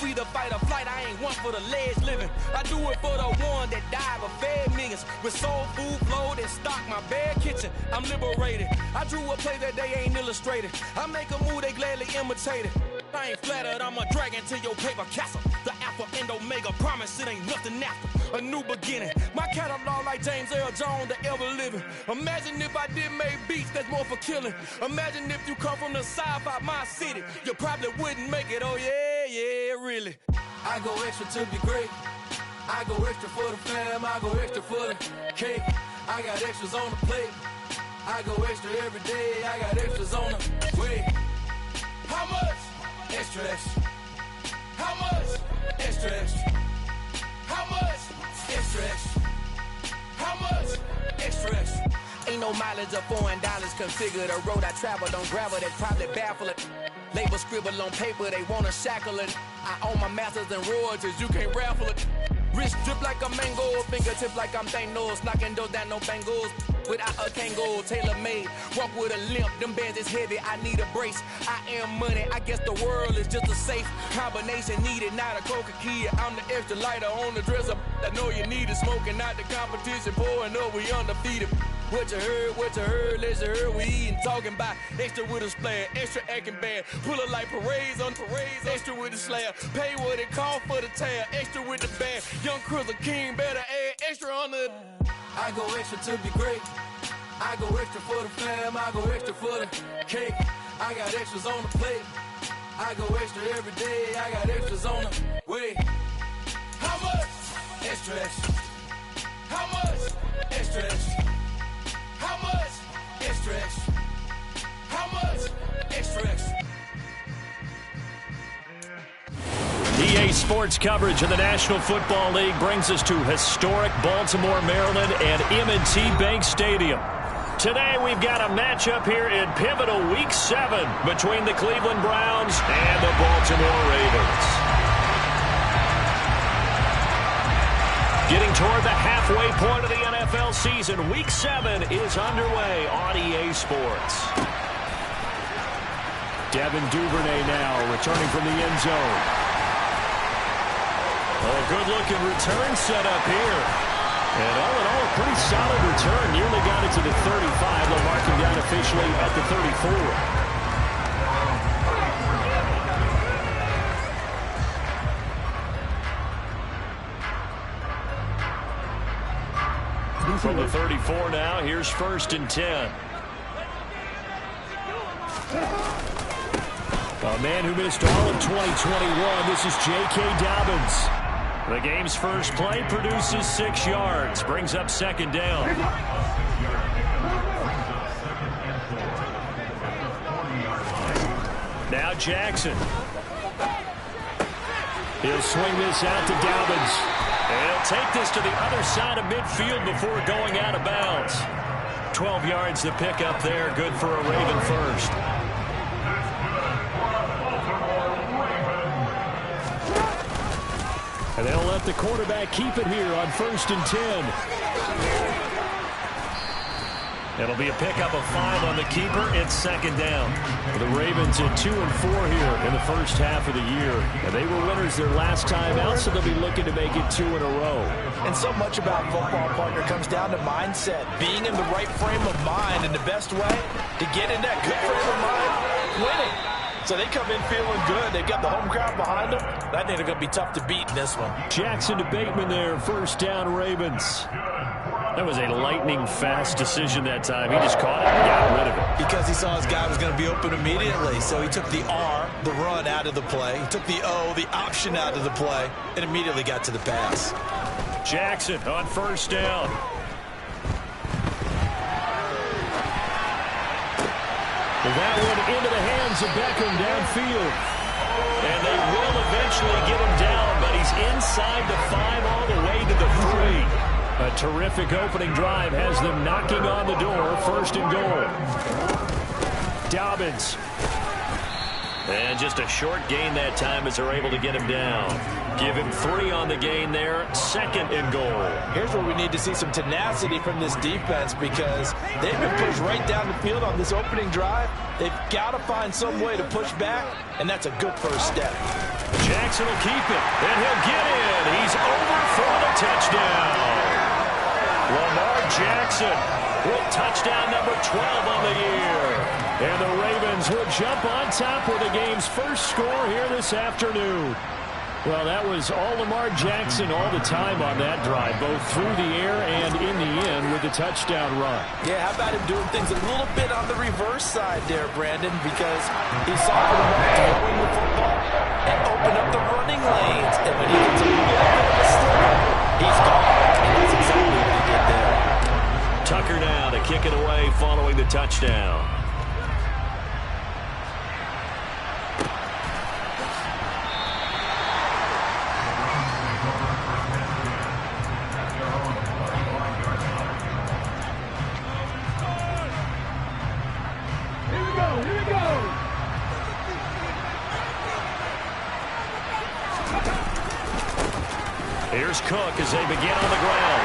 either fight or flight, I ain't one for the ledge living. I do it for the one that died but fed millions. With soul food flowed and stocked my bare kitchen. I'm liberated. I drew a play that they ain't illustrated. I make a move they gladly imitated. I ain't flattered, I'm a dragon to your paper castle. The Alpha and Omega, promise it ain't nothing after. A new beginning. My catalog like James Earl Jones, the ever living. Imagine if I did make beats that's more for killing. Imagine if you come from the south out my city. You probably wouldn't make it, oh yeah, really. I go extra to be great. I go extra for the fam, I go extra for the cake. I got extras on the plate. I go extra every day, I got extras on the way. How much? Extra, extra. How much? Extra, extra. How much? Extra, extra. How much? Extra, extra. Ain't no mileage of $4 configure the road I travel. Don't gravel, that's probably baffling. Label scribble on paper, they wanna shackle it. I own my masters and royalties, you can't raffle it. Wrist drip like a mango, fingertip like I'm Thanos. Knocking doors down, no bangles. Without a Kango, tailor-made. Walk with a limp, them bands is heavy, I need a brace. I am money, I guess the world is just a safe combination needed, not a coca key. I'm the extra lighter on the dresser. I know you need it, smoking out the competition, pouring up, we undefeated. What you heard, let's hear we eatin', talking about extra with a splash, extra acting bad, pull it like parades on parades, extra with the slab, pay what it cost for the tab, extra with the band, young Chris King better add extra on the. I go extra to be great, I go extra for the fam, I go extra for the cake, I got extras on the plate, I go extra every day, I got extras on the way. How much? Extra, extra. How much? Extra, extra. How much? Extra, extra. How much? Extra, extra. EA Sports coverage of the National Football League brings us to historic Baltimore, Maryland and M&T Bank Stadium. Today we've got a matchup here in pivotal Week 7 between the Cleveland Browns and the Baltimore Ravens. Getting toward the halfway point of the NFL season, Week 7 is underway on EA Sports. Devin Duvernay now returning from the end zone. Oh, good-looking return set up here. And all in all, a pretty solid return. Nearly got it to the 35. They'll mark him down officially at the 34. From the 34 now, here's 1st and 10. A man who missed all of 2021, this is J.K. Dobbins. The game's first play produces 6 yards, brings up 2nd down. Now Jackson. He'll swing this out to Dobbins. And he'll take this to the other side of midfield before going out of bounds. 12 yards to pick up there. Good for a Raven first. And they'll let the quarterback keep it here on 1st and 10. It'll be a pickup of 5 on the keeper. It's 2nd down. The Ravens at 2-4 here in the first half of the year. And they were winners their last time out, so they'll be looking to make it 2 in a row. And so much about football, partner, comes down to mindset. Being in the right frame of mind, and the best way to get in that good frame of mind, winning. So they come in feeling good. They've got the home crowd behind them. I think they're going to be tough to beat in this one. Jackson to Bateman there, 1st down Ravens. That was a lightning-fast decision that time. He just caught it and got rid of it. Because he saw his guy was going to be open immediately. So he took the R, the run, out of the play. He took the O, the option, out of the play, and immediately got to the pass. Jackson on 1st down. That one into the hands of Beckham downfield. And they will eventually get him down, but he's inside the 5 all the way to the 3. A terrific opening drive has them knocking on the door. 1st and goal. Dobbins. And just a short gain that time as they're able to get him down. Give him 3 on the gain there. 2nd and goal. Here's where we need to see some tenacity from this defense, because they've been pushed right down the field on this opening drive. They've got to find some way to push back, and that's a good first step. Jackson will keep it, and he'll get in. He's over for the touchdown. Lamar Jackson with touchdown number 12 on the year. And the Ravens will jump on top with the game's first score here this afternoon. Well, that was all Lamar Jackson all the time on that drive, both through the air and in the end with the touchdown run. Yeah, how about him doing things a little bit on the reverse side there, Brandon, because he saw the right to win the football and open up the running lanes. And when he gets a little bit of a slip, he's gone. And that's exactly what he did there. Tucker now to kick it away following the touchdown. Here's Cook as they begin on the ground.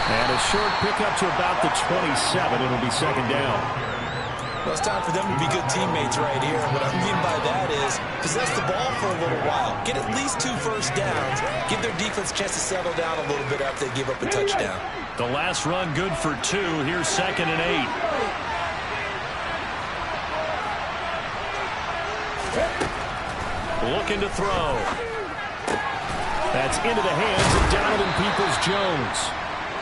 And a short pickup to about the 27. It'll be second down. Well, it's time for them to be good teammates right here. What I mean by that is possess the ball for a little while. Get at least 2 first downs. Give their defense a chance to settle down a little bit after they give up a touchdown. The last run good for 2. Here's second and 8. Looking to throw. That's into the hands of Donovan Peoples-Jones.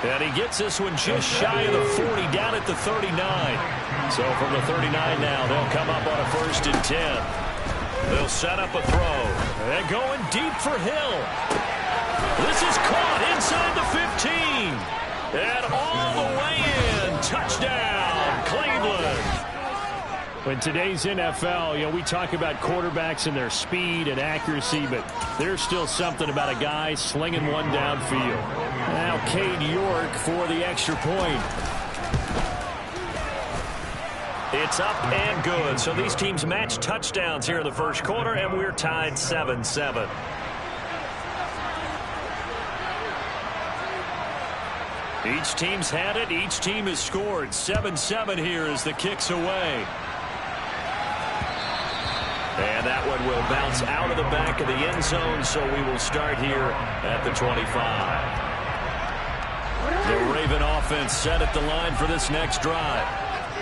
And he gets this one just shy of the 40, down at the 39. So from the 39 now, they'll come up on a 1st and 10. They'll set up a throw. They're going deep for Hill. This is caught inside the 15. And all the way in. Touchdown, Cleveland. In today's NFL, we talk about quarterbacks and their speed and accuracy, but there's still something about a guy slinging one downfield. Now Cade York for the extra point. It's up and good. So these teams match touchdowns here in the first quarter, and we're tied 7-7. Each team's had it. Each team has scored. 7-7 here as the kick's away. And that one will bounce out of the back of the end zone, so we will start here at the 25. The Raven offense set at the line for this next drive.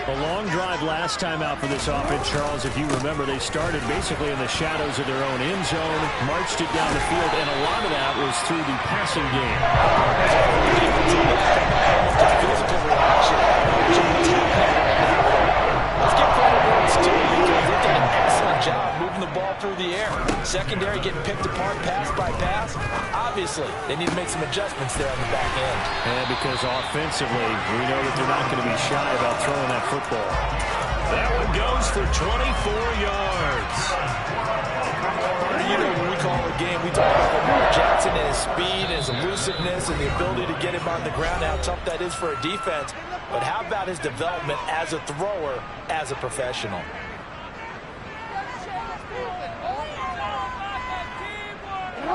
A long drive last time out for this offense, Charles. If you remember, they started basically in the shadows of their own end zone, marched it down the field, and a lot of that was through the passing game. Physical reaction. Let's give credit where it's due because they did an excellent job moving the ball through the air. Secondary getting picked apart pass by pass. Obviously, they need to make some adjustments there on the back end. And because offensively, we know that they're not going to be shy about throwing that football. That one goes for 24 yards. When we call a game, we talk about Lamar Jackson and his speed and his elusiveness and the ability to get him on the ground, how tough that is for a defense. But how about his development as a thrower, as a professional?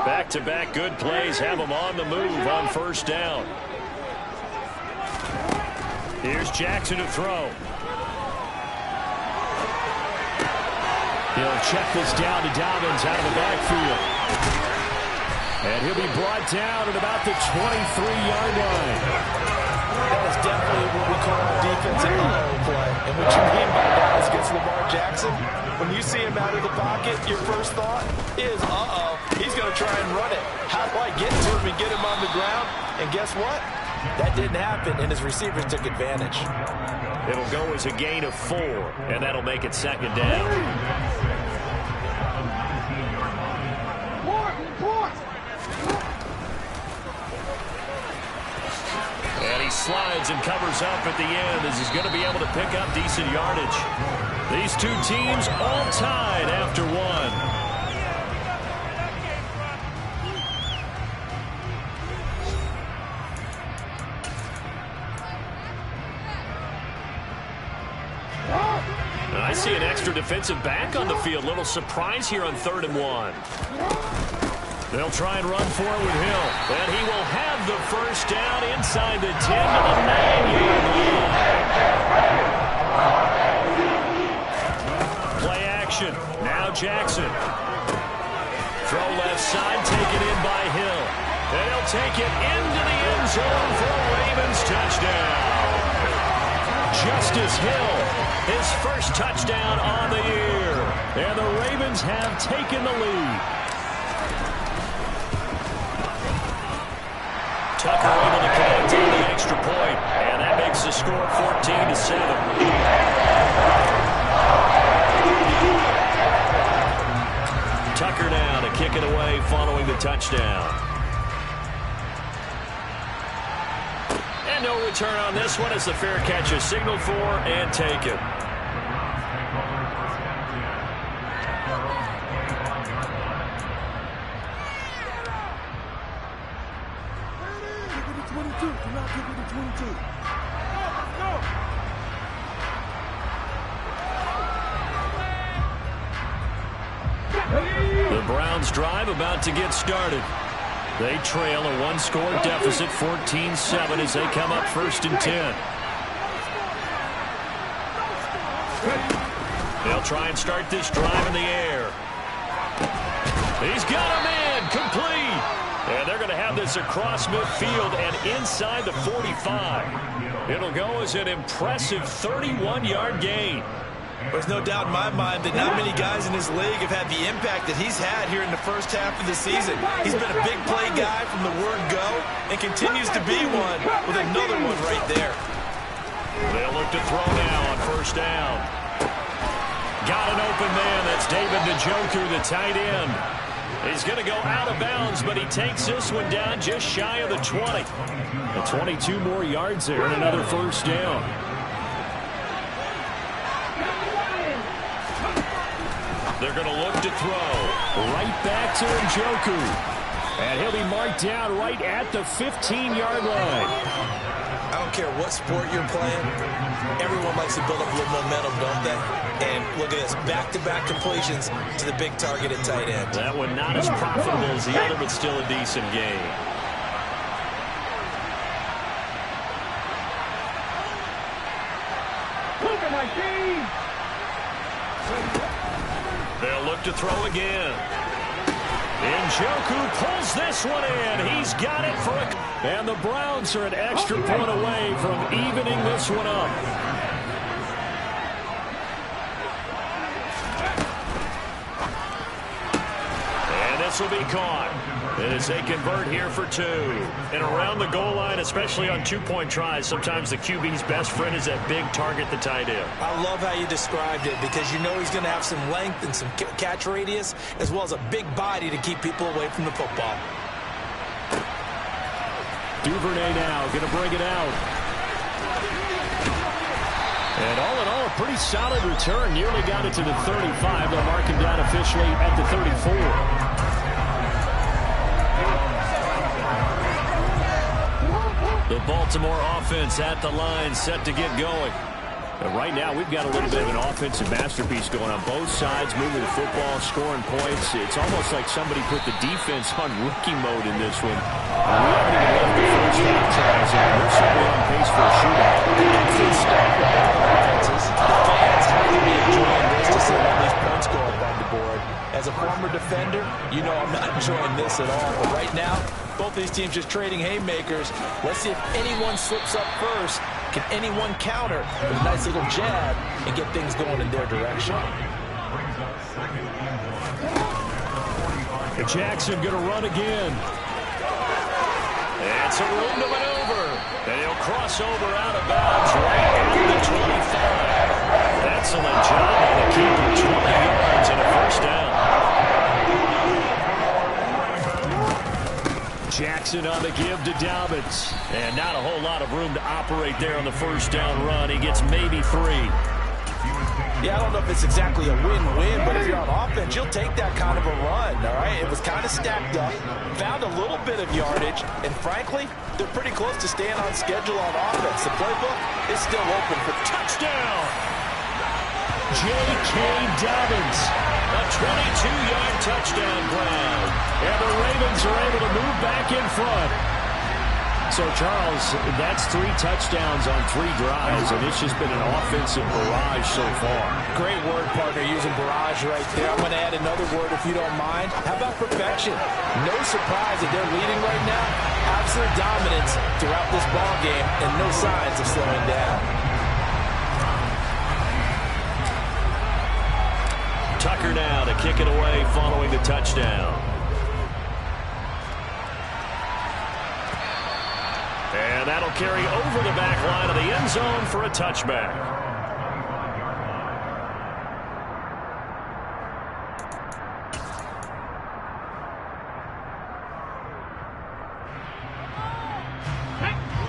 Back-to-back good plays have him on the move on first down. Here's Jackson to throw. He'll check this down to Dobbins out of the backfield. And he'll be brought down at about the 23-yard line. That is definitely what we call a defensive play. And what you mean by that is against Lamar Jackson, when you see him out of the pocket, your first thought is, he's going to try and run it. How do I get to him and get him on the ground? And guess what? That didn't happen, and his receivers took advantage. It'll go as a gain of 4, and that'll make it second down. And he slides and covers up at the end as he's going to be able to pick up decent yardage. These two teams all tied after one. I see an extra defensive back on the field. Little surprise here on 3rd and 1. They'll try and run for it with Hill. And he will have the first down inside the 10 to the 9-yard line. Play action. Now Jackson. Throw side, taken in by Hill. And he'll take it into the end zone for a Ravens touchdown. Justice Hill, his first touchdown on the year. And the Ravens have taken the lead. Tucker able to connect on the extra point, and that makes the score 14-7. Tucker now to kick it away following the touchdown. And no return on this one as the fair catch is signaled for and taken. The Browns drive about to get started. They trail a one-score deficit, 14-7, as they come up 1st and 10. They'll try and start this drive in the air. He's got a man complete. And they're going to have this across midfield and inside the 45. It'll go as an impressive 31-yard gain. There's no doubt in my mind that not many guys in this league have had the impact that he's had here in the first half of the season. He's been a big play guy from the word go and continues to be one with another one right there. They'll look to throw now on 1st down. Got an open man. That's David Njoku, the tight end. He's going to go out of bounds, but he takes this one down just shy of the 20. And 22 more yards there and another 1st down. They're going to look to throw right back to Njoku. And he'll be marked down right at the 15-yard line. I don't care what sport you're playing. Everyone likes to build up a little momentum, don't they? And look at this, back-to-back completions to the big target at tight end. That one not as profitable as the other, but still a decent game. Look at my team! They'll look to throw again. Njoku pulls this one in. He's got it for a... And the Browns are an extra point away from evening this one up. And this will be caught as they convert here for 2. And around the goal line, especially on 2-point tries, sometimes the QB's best friend is that big target, the tight end. I love how you described it because you know he's going to have some length and some catch radius as well as a big body to keep people away from the football. Duvernay now going to bring it out. And all in all, a pretty solid return. Nearly got it to the 35. They'll mark him down officially at the 34. The Baltimore offense at the line, set to get going. And right now, we've got a little bit of an offensive masterpiece going on both sides, moving the football, scoring points. It's almost like somebody put the defense on rookie mode in this one. We haven't even left the first half tries, and we're certainly on pace for a shootout. Good stuff for both offenses. The fans have to be enjoying this to see all these points go up on the board. As a former defender, you know I'm not enjoying this at all. But right now, both these teams just trading haymakers. Let's see if anyone slips up first. Can anyone counter with a nice little jab and get things going in their direction? Jackson going to run again. And some room to maneuver. And he'll cross over out of bounds right at the 25. Excellent job on the keeper. 20 yards and a 1st down. Jackson on the give to Dobbins. And not a whole lot of room to operate there on the 1st down run. He gets maybe 3. Yeah, I don't know if it's exactly a win-win, but if you're on offense, you'll take that kind of a run, all right? It was kind of stacked up, found a little bit of yardage, and frankly, they're pretty close to staying on schedule on offense. The playbook is still open for touchdown. J.K. Dobbins, a 22-yard touchdown grab. And the Ravens are able to move back in front. So, Charles, that's 3 touchdowns on 3 drives, and it's just been an offensive barrage so far. Great word, partner, using barrage right there. I'm going to add another word if you don't mind. How about perfection? No surprise that they're leading right now. Absolute dominance throughout this ball game, and no signs of slowing down. Tucker now to kick it away following the touchdown. And that'll carry over the back line of the end zone for a touchback.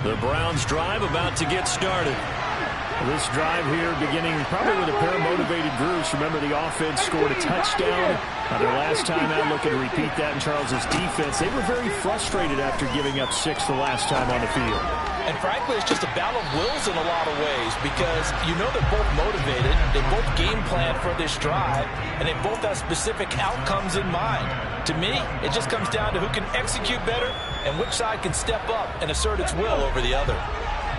The Browns drive about to get started. This drive here beginning probably with a pair of motivated groups. Remember, the offense scored a touchdown. Their last time out, looking to repeat that in Charles's defense. They were very frustrated after giving up 6 the last time on the field. And frankly, it's just a battle of wills in a lot of ways because you know they're both motivated. They both game plan for this drive, and they both have specific outcomes in mind. To me, it just comes down to who can execute better and which side can step up and assert its will over the other.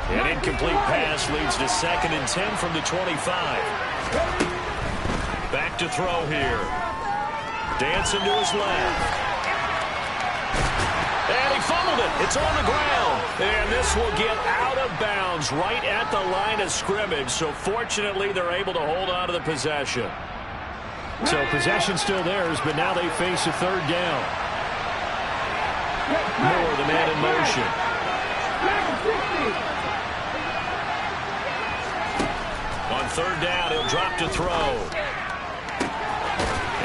An incomplete pass leads to 2nd and 10 from the 25. Back to throw here. Dancing to his left. And he fumbled it. It's on the ground. And this will get out of bounds right at the line of scrimmage. So fortunately, they're able to hold on to the possession. So possession still theirs, but now they face a 3rd down. Moore, the man in motion. On 3rd down, he'll drop to throw.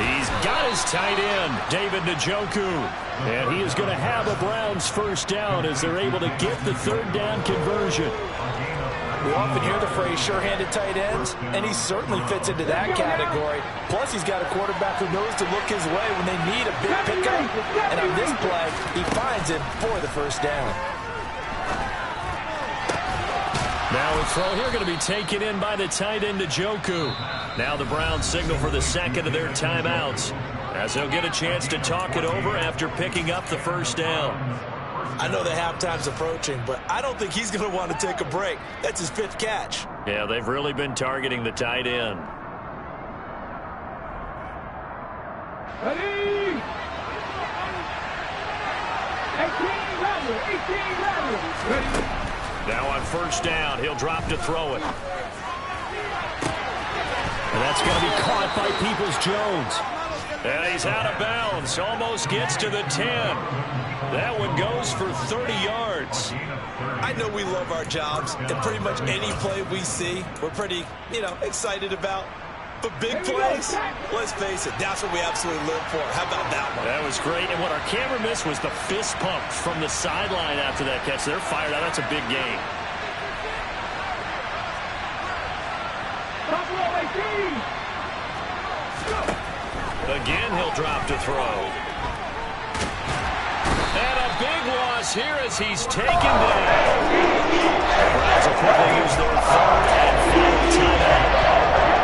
He's got his tight end, David Njoku. And he is going to have a Browns 1st down as they're able to get the 3rd down conversion. We often hear the phrase sure-handed tight ends, and he certainly fits into that category. Plus, he's got a quarterback who knows to look his way when they need a big pickup. And on this play, he finds it for the 1st down. Now a throw here going to be taken in by the tight end Njoku. Now the Browns signal for the 2nd of their timeouts as they'll get a chance to talk it over after picking up the 1st down. I know the halftime's approaching, but I don't think he's going to want to take a break. That's his 5th catch. Yeah, they've really been targeting the tight end. Ready? 18 Ready? Now on 1st down, he'll drop to throw it. And that's going to be caught by Peoples-Jones. And he's out of bounds. Almost gets to the 10. That one goes for 30 yards. I know we love our jobs, and pretty much any play we see, we're pretty, excited about. But big plays, let's face it, that's what we absolutely live for. How about that one? That was great. And what our camera missed was the fist pump from the sideline after that catch. They're fired out. That's a big game. Again, he'll drop to throw. And a big loss here as he's taken down. The Browns will quickly use their 3rd and final timeout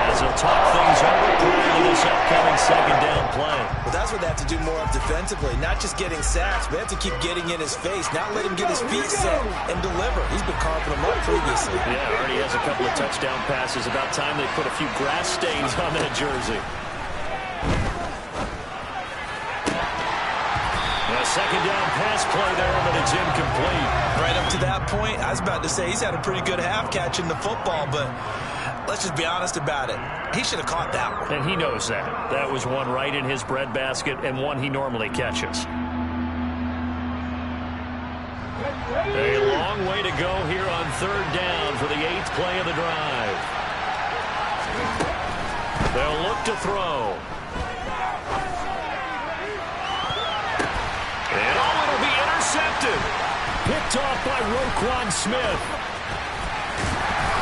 as they'll talk things over prior to this upcoming 2nd down play. Well, that's what they have to do more of defensively, not just getting sacks, but they have to keep getting in his face, not let him get his feet set and deliver. He's been carving them up previously. Yeah, already has a couple of touchdown passes. About time they put a few grass stains on that jersey. A 2nd down pass play there, but it's incomplete. Right up to that point, I was about to say he's had a pretty good half catching the football, but let's just be honest about it. He should have caught that one. And he knows that. That was one right in his breadbasket and one he normally catches. A long way to go here on 3rd down for the 8th play of the drive. They'll look to throw. And it'll be intercepted. Picked off by Roquan Smith.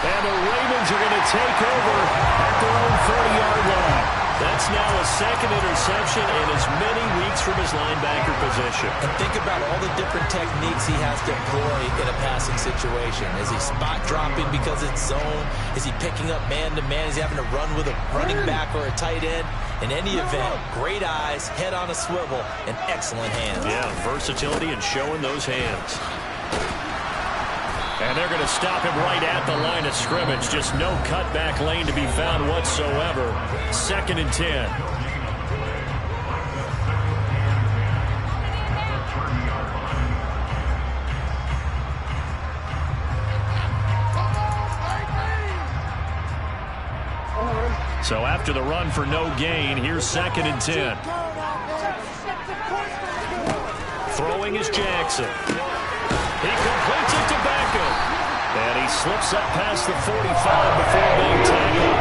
And the Ravens are going to take over at their own 30-yard line. That's now a 2nd interception in as many weeks from his linebacker position. And think about all the different techniques he has to employ in a passing situation. Is he spot dropping because it's zone? Is he picking up man-to-man? Is he having to run with a running back or a tight end? In any event, great eyes, head on a swivel, and excellent hands. Yeah, versatility and showing those hands. And they're going to stop him right at the line of scrimmage. Just no cutback lane to be found whatsoever. 2nd and 10. So after the run for no gain, here's 2nd and 10. Throwing is Jackson. He completes it to Beckham. And he slips up past the 45 before being tackled.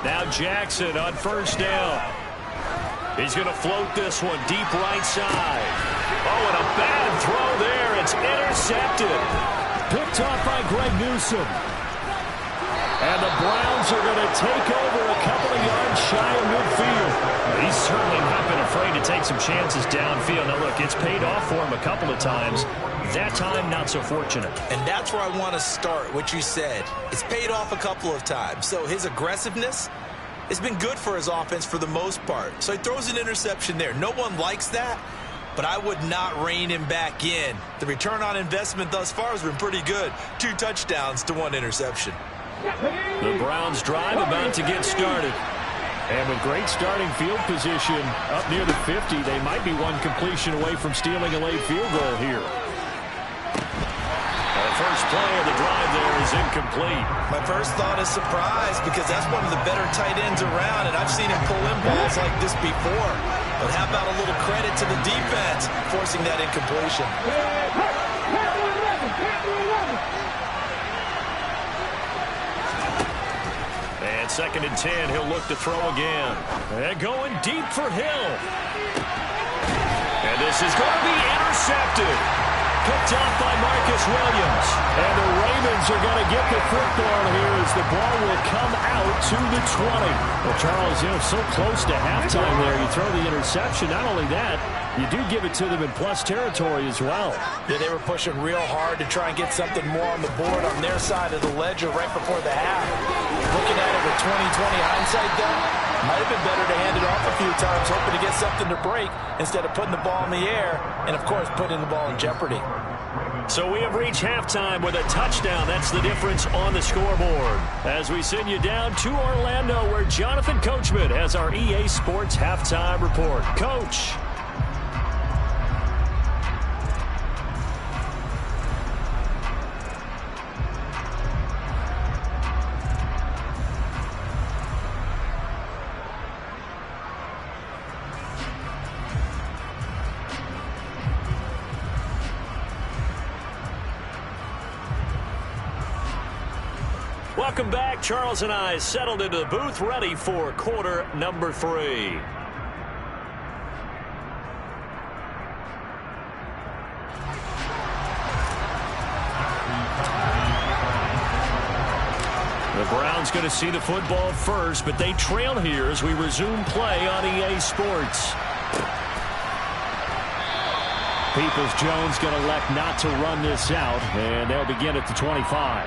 Now Jackson on 1st down. He's going to float this one deep right side. Oh, and a bad throw there. It's intercepted. Picked off by Greg Newsome. And the Browns are going to take over a couple of yards shy of midfield. He's certainly not been afraid to take some chances downfield. Now, look, it's paid off for him a couple of times. That time, not so fortunate. And that's where I want to start, what you said. It's paid off a couple of times. So his aggressiveness has been good for his offense for the most part. So he throws an interception there. No one likes that, but I would not rein him back in. The return on investment thus far has been pretty good. 2 touchdowns to 1 interception. The Browns drive about to get started. And with great starting field position up near the 50, they might be one completion away from stealing a late field goal here. The first play of the drive there is incomplete. My first thought is surprise because that's one of the better tight ends around, and I've seen him pull in balls like this before. But how about a little credit to the defense forcing that incompletion? And 2nd and 10, he'll look to throw again. And going deep for Hill. And this is going to be intercepted. Picked off by Marcus Williams. And the Ravens are going to get the football here as the ball will come out to the 20. Well, Charles, so close to halftime there. You throw the interception. Not only that, you do give it to them in plus territory as well. Yeah, they were pushing real hard to try and get something more on the board on their side of the ledger right before the half. Looking at it with 20/20 hindsight, though, might have been better to hand it off a few times, hoping to get something to break instead of putting the ball in the air and, of course, putting the ball in jeopardy. So we have reached halftime with a touchdown. That's the difference on the scoreboard. As we send you down to Orlando, where Jonathan Coachman has our EA Sports Halftime Report. Coach. Welcome back. Charles and I settled into the booth, ready for quarter number 3. The Browns going to see the football first, but they trail here as we resume play on EA Sports. Peoples-Jones going to elect not to run this out, and they'll begin at the 25.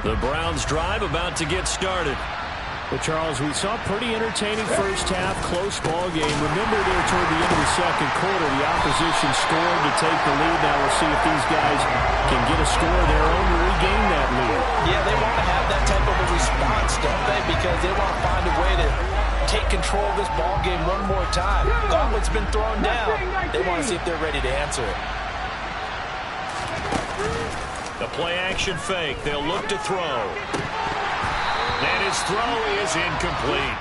The Browns drive about to get started. But, Charles, we saw a pretty entertaining first half, close ball game. Remember there toward the end of the second quarter, the opposition scored to take the lead. Now we'll see if these guys can get a score of their own to regain that lead. Yeah, they want to have that type of a response, don't they? Because they want to find a way to take control of this ball game one more time. Gauntlet's been thrown down. They want to see if they're ready to answer it. The play-action fake. They'll look to throw. And his throw is incomplete.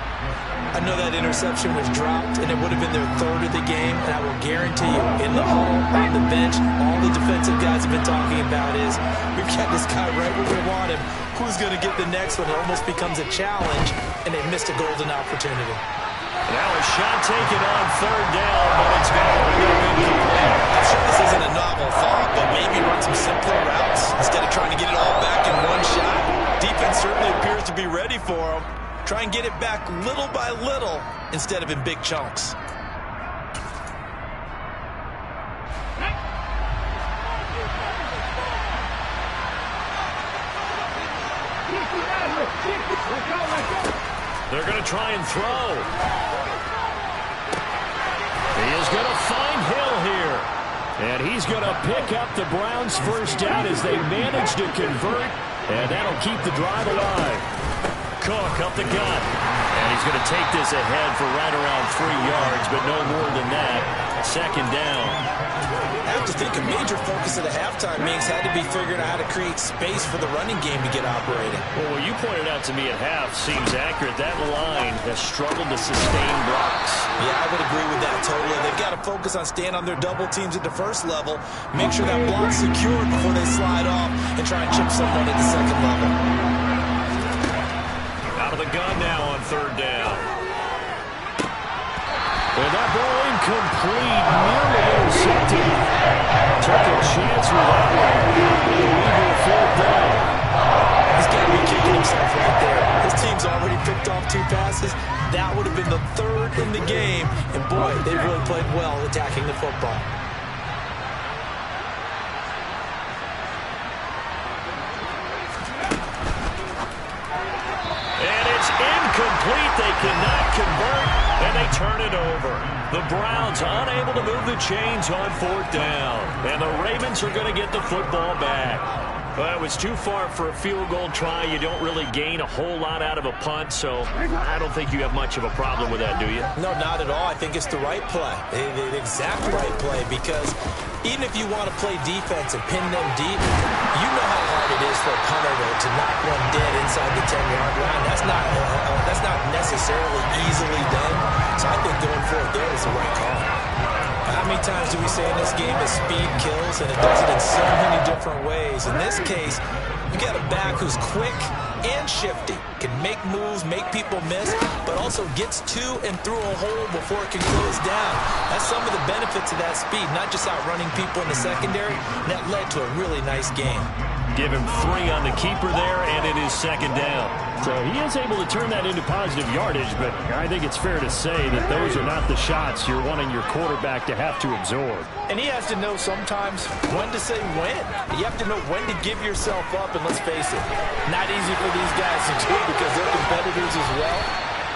I know that interception was dropped, and it would have been their 3rd of the game, and I will guarantee you, in the huddle, on the bench, all the defensive guys have been talking about is, we've got this guy right where we want him. Who's going to get the next one? It almost becomes a challenge, and they missed a golden opportunity. Now a shot taken on 3rd down, but it's going to bring up incomplete. I'm sure this isn't a novel thought, but maybe run some simpler routes instead of trying to get it all back in one shot. Defense certainly appears to be ready for them. Try and get it back little by little instead of in big chunks. They're going to try and throw. He is going to find Hill here. And he's going to pick up the Browns' first down as they manage to convert. And that'll keep the drive alive. Cook up the gut. And he's going to take this ahead for right around 3 yards, but no more than that. Second down. I have to think a major focus of the halftime meetings had to be figuring out how to create space for the running game to get operating. Well, what you pointed out to me at half seems accurate. That line has struggled to sustain blocks. Yeah, I would agree with that totally. They've got to focus on staying on their double teams at the first level, make sure that block's secured before they slide off, and try and chip someone at the second level. Out of the gun now on third down. And that ball incomplete, nearly intercepted. Took a chance with that one. Illegal fourth down. He's got to be kicking himself right there. His team's already picked off 2 passes. That would have been the 3rd in the game. And boy, they really played well attacking the football. And it's incomplete. They cannot convert, and they turn it over. The Browns unable to move the chains on 4th down. And the Ravens are going to get the football back. Well, it was too far for a field goal try. You don't really gain a whole lot out of a punt, so I don't think you have much of a problem with that, do you? No, not at all. I think it's the right play, the exact right play, because even if you want to play defense and pin them deep, you know how hard it is for a punter to knock one dead inside the 10-yard line. That's not necessarily easily done, so I think going for it there is the right call. How many times do we say in this game that speed kills, and it does it in so many different ways? In this case, you got a back who's quick and shifty, can make moves, make people miss, but also gets to and through a hole before it can close down. That's some of the benefits of that speed, not just outrunning people in the secondary. That led to a really nice game. Give him 3 on the keeper there, and it is second down. So he is able to turn that into positive yardage, but I think it's fair to say that those are not the shots you're wanting your quarterback to have to absorb. And he has to know sometimes when to say when. You have to know when to give yourself up, and let's face it, not easy for these guys to do because they're competitors as well.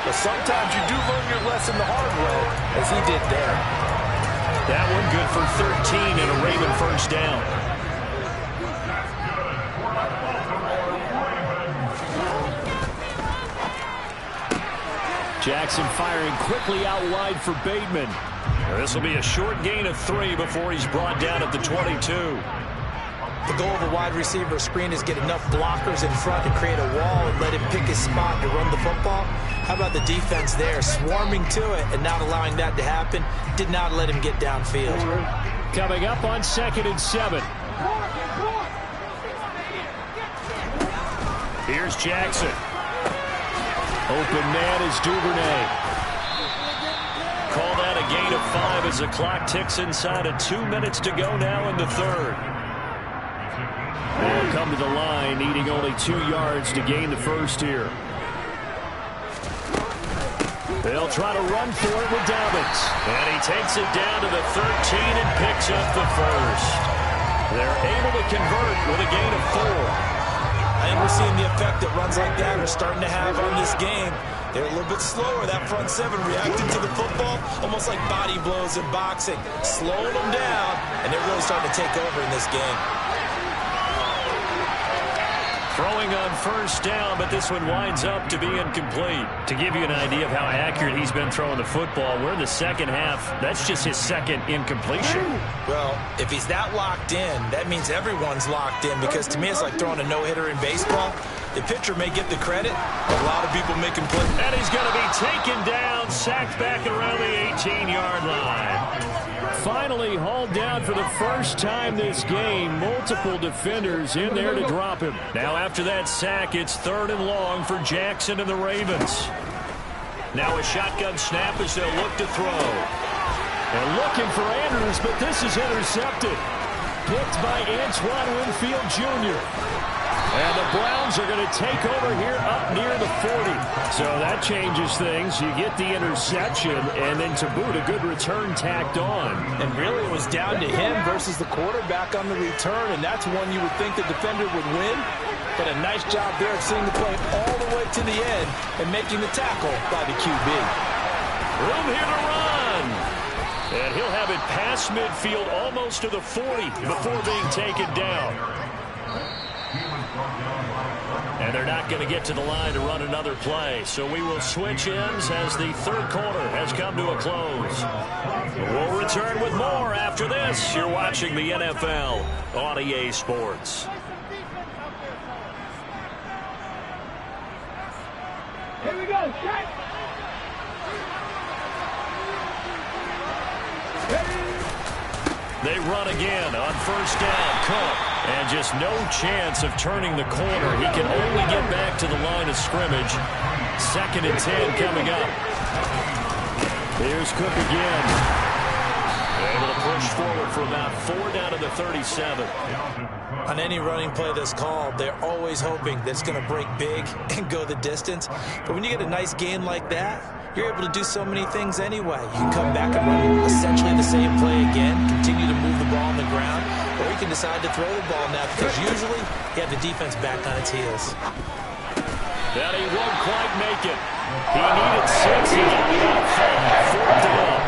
But sometimes you do learn your lesson the hard way, as he did there. That one good for 13 and a Raven first down. Jackson firing quickly out wide for Bateman. This will be a short gain of 3 before he's brought down at the 22. The goal of a wide receiver screen is get enough blockers in front to create a wall and let him pick his spot to run the football. How about the defense there, swarming to it and not allowing that to happen? Did not let him get downfield. Coming up on 2nd and 7. Here's Jackson. Open man is Duvernay. Called out a gain of 5 as the clock ticks inside of 2 minutes to go now in the 3rd. They'll come to the line, needing only 2 yards to gain the first here. They'll try to run for it with Dobbins. And he takes it down to the 13 and picks up the first. They're able to convert with a gain of 4. I think we're seeing the effect that runs like that are starting to have on this game. They're a little bit slower. That front 7 reacting to the football, almost like body blows in boxing, slowing them down, and they're really starting to take over in this game. Throwing on first down, but this one winds up to be incomplete. To give you an idea of how accurate he's been throwing the football, we're in the second half. That's just his 2nd incompletion. Well, if he's that locked in, that means everyone's locked in, because to me it's like throwing a no-hitter in baseball. The pitcher may get the credit, but a lot of people make him play. And he's going to be taken down, sacked back around the 18-yard line. Finally hauled down for the first time this game. Multiple defenders in there to drop him. Now after that sack, it's 3rd and long for Jackson and the Ravens. Now a shotgun snap as they'll look to throw. And looking for Andrews, but this is intercepted. Picked by Antoine Winfield Jr. And the Browns are going to take over here up near the 40. So that changes things. You get the interception, and then to boot, a good return tacked on. And really it was down to him versus the quarterback on the return, and that's one you would think the defender would win. But a nice job there of seeing the play all the way to the end and making the tackle by the QB. Room here to run. And he'll have it past midfield almost to the 40 before being taken down. And they're not going to get to the line to run another play. So we will switch ends as the third quarter has come to a close. We'll return with more after this. You're watching the NFL on EA Sports. Here we go, check. They run again on first down. Cook. And just no chance of turning the corner. He can only get back to the line of scrimmage. 2nd and 10 coming up. Here's Cook again. Able to push forward for about 4 down to the 37. On any running play that's called, they're always hoping that it's going to break big and go the distance. But when you get a nice game like that, you're able to do so many things anyway. You can come back and run essentially the same play again, continue to move the ball on the ground, or you can decide to throw the ball now because usually you have the defense back on its heels. That he won't quite make it. He needed 6. He got about 4th down.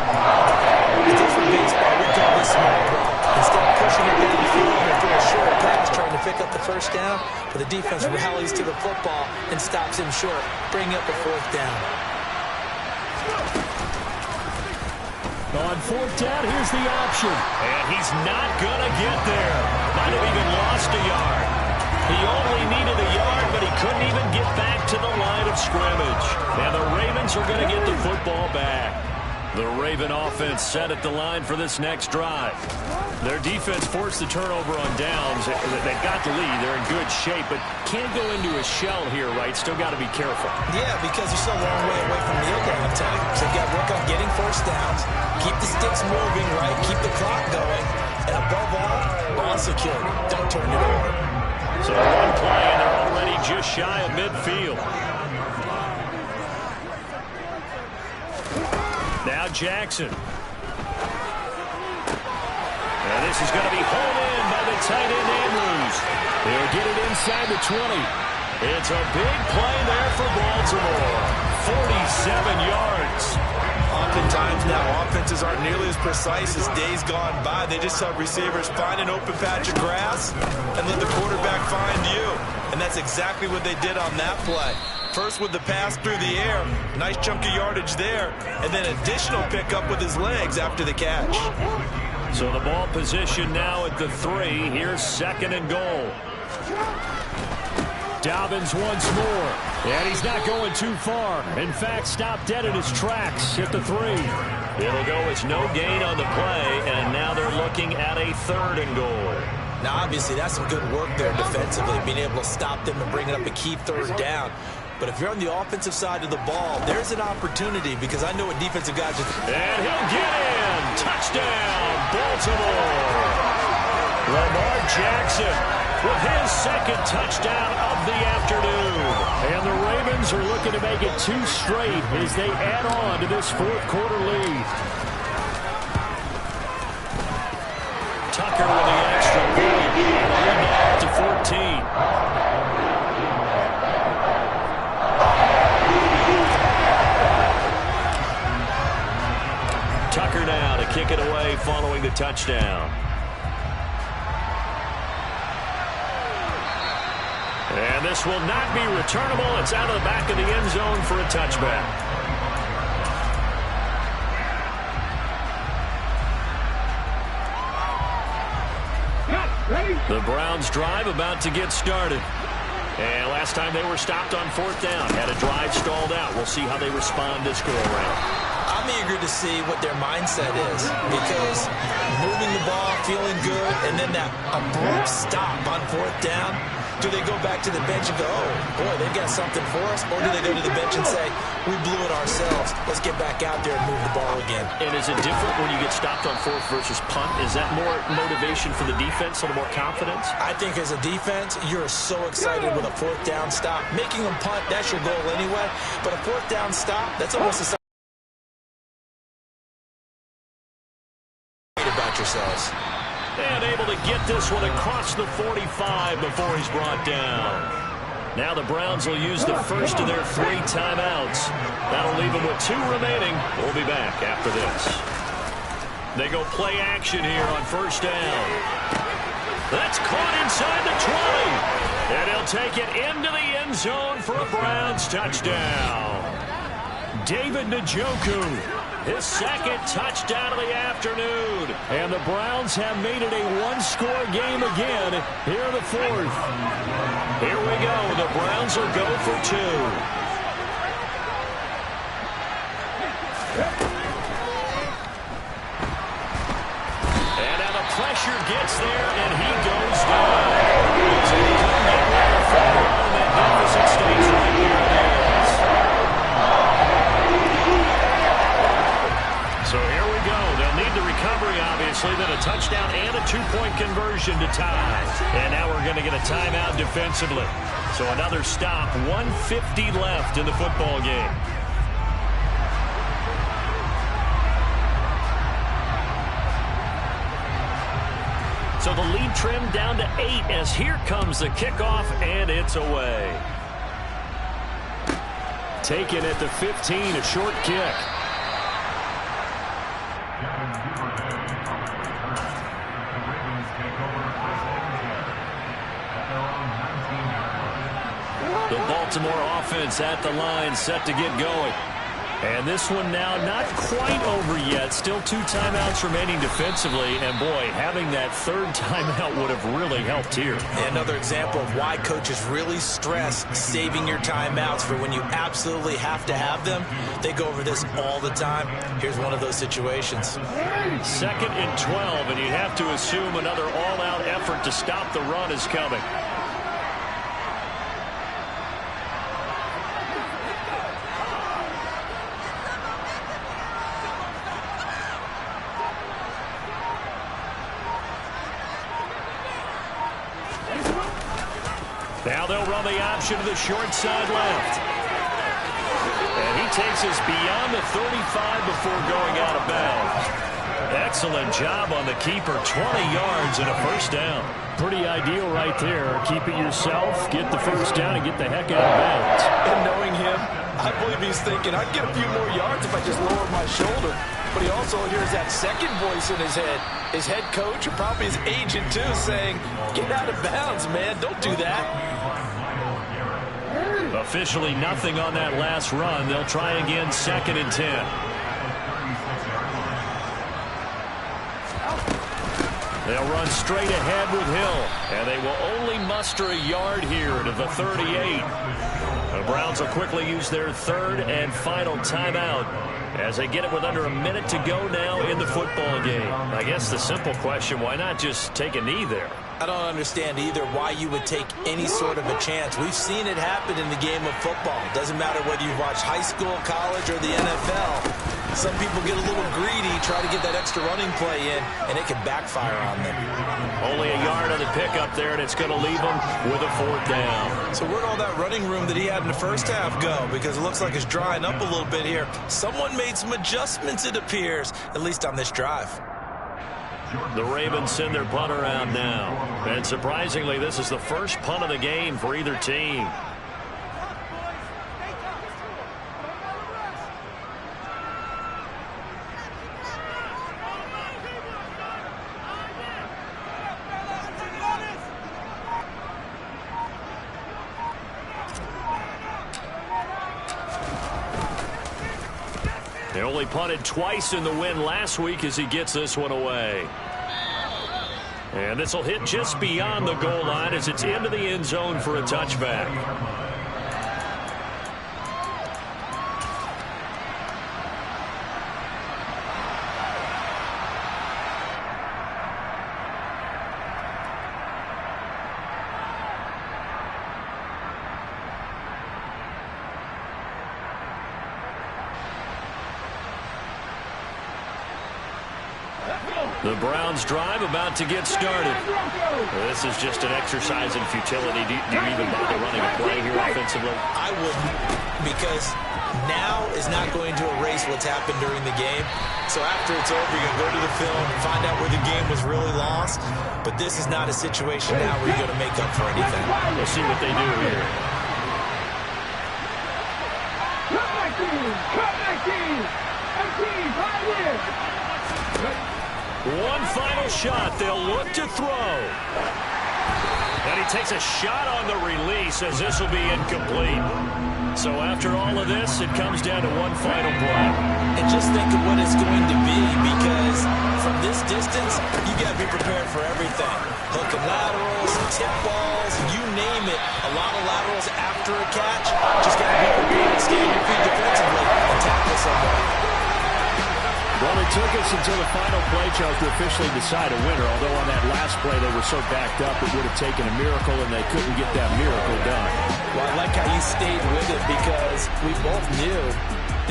It's different baseball. We call this small ball. Instead of pushing it down the field and throw a short pass trying to pick up the first down, but the defense rallies to the football and stops him short, bringing up a 4th down. On 4th down, here's the option. And he's not going to get there. Might have even lost a yard. He only needed a yard, but he couldn't even get back to the line of scrimmage. And the Ravens are going to get the football back. The Raven offense set at the line for this next drive. Their defense forced the turnover on downs. They've got the lead. They're in good shape, but can't go into a shell here, right? Still got to be careful. Yeah, because you're still a long way away from kneel down time. So you've got to work on getting first downs, keep the sticks moving, right? Keep the clock going. And above all, ball secure. Don't turn it over. So one play, and they're already just shy of midfield. Now Jackson. And this is going to be hauled in by the tight end Andrews. They'll get it inside the 20. It's a big play there for Baltimore. 47 yards. Oftentimes now, offenses aren't nearly as precise as days gone by. They just have receivers find an open patch of grass and let the quarterback find you. And that's exactly what they did on that play. First with the pass through the air, nice chunk of yardage there, and then additional pickup with his legs after the catch. So the ball position now at the 3. Here's 2nd and goal. Dobbins once more, and he's not going too far. In fact, stopped dead in his tracks at the 3. It'll go as no gain on the play, and now they're looking at a 3rd and goal. Now, obviously, that's some good work there defensively, being able to stop them and bring it up a key 3rd down. But if you're on the offensive side of the ball, there's an opportunity because I know what defensive guys are. And he'll get in. Touchdown, Baltimore. Lamar Jackson with his 2nd touchdown of the afternoon. And the Ravens are looking to make it 2 straight as they add on to this 4th quarter lead. Tucker with the extra point. Lead now to 14. Tucker now to kick it away following the touchdown. And this will not be returnable. It's out of the back of the end zone for a touchback. The Browns drive about to get started. And last time they were stopped on 4th down. Had a drive stalled out. We'll see how they respond this go-around. I'm eager to see what their mindset is because moving the ball, feeling good, and then that abrupt stop on 4th down, do they go back to the bench and go, oh, boy, they've got something for us? Or do they go to the bench and say, we blew it ourselves. Let's get back out there and move the ball again. And is it different when you get stopped on 4th versus punt? Is that more motivation for the defense, a little more confidence? I think as a defense, you're so excited with a 4th down stop. Making them punt, that's your goal anyway. But a 4th down stop, that's almost a yourselves. And able to get this one across the 45 before he's brought down. Now the Browns will use the first of their 3 timeouts. That'll leave them with 2 remaining. We'll be back after this. They go play action here on first down. That's caught inside the 20. And he'll take it into the end zone for a Browns touchdown. David Njoku, his second touchdown of the afternoon. And the Browns have made it a 1-score game again here in the 4th. Here we go. The Browns will go for 2. And now the pressure gets there, and he goes down. So he couldn't get rid of the football, and that deficit stays right where it is. So here we go. They'll need the recovery, obviously, then a touchdown and a 2-point conversion to tie. And now we're going to get a timeout defensively. So another stop, 1:50 left in the football game. So the lead trimmed down to 8 as here comes the kickoff, and it's away. Taken at the 15, a short kick. The Baltimore offense at the line, set to get going. And this one now not quite over yet. Still 2 timeouts remaining defensively. And, boy, having that 3rd timeout would have really helped here. Another example of why coaches really stress saving your timeouts for when you absolutely have to have them. They go over this all the time. Here's one of those situations. 2nd and 12, and you have to assume another all-out effort to stop the run is coming. Now they'll run the option to the short side left. And he takes us beyond the 35 before going out of bounds. Excellent job on the keeper. 20 yards and a first down. Pretty ideal right there. Keep it yourself, get the first down, and get the heck out of bounds. And knowing him, I believe he's thinking, I'd get a few more yards if I just lower my shoulder. But he also hears that second voice in his head. His head coach, or probably his agent too, saying, get out of bounds, man. Don't do that. Officially nothing on that last run. They'll try again, 2nd and 10. They'll run straight ahead with Hill, and they will only muster a yard here to the 38. The Browns will quickly use their 3rd and final timeout as they get it with under a minute to go now in the football game. I guess the simple question, why not just take a knee there? I don't understand either why you would take any sort of a chance. We've seen it happen in the game of football. Doesn't matter whether you've watched high school, college, or the NFL. Some people get a little greedy, try to get that extra running play in, and it can backfire on them. Only a yard on the pickup there, and it's going to leave them with a 4th down. So where'd all that running room that he had in the first half go? Because it looks like it's drying up a little bit here. Someone made some adjustments, it appears, at least on this drive. The Ravens send their punt around now. And surprisingly, this is the first punt of the game for either team. They only punted twice in the win last week as he gets this one away. And this will hit just beyond the goal line as it's into the end zone for a touchback. The Browns drive about to get started. This is just an exercise in futility. Do you even bother running a play here offensively? I wouldn't, because now is not going to erase what's happened during the game. So after it's over, you're going to go to the film and find out where the game was really lost. But this is not a situation now where you're going to make up for anything. We'll see what they do here. One final shot. They'll look to throw. And he takes a shot on the release as this will be incomplete. So after all of this, it comes down to one final play. And just think of what it's going to be, because from this distance, you got to be prepared for everything. Hook and laterals, tip balls, you name it. A lot of laterals after a catch. Just got to be prepared to stay on your feet defensively and tackle somebody. Well, it took us until the final play, Charles, to officially decide a winner. Although on that last play they were so backed up, it would have taken a miracle, and they couldn't get that miracle done. Well, I like how you stayed with it, because we both knew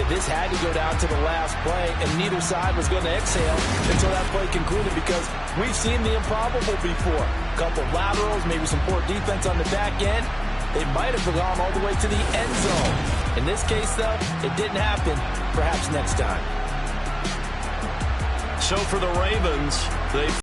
that this had to go down to the last play, and neither side was going to exhale until that play concluded, because we've seen the improbable before. A couple of laterals, maybe some poor defense on the back end. They might have gone all the way to the end zone. In this case, though, it didn't happen. Perhaps next time. So for the Ravens, they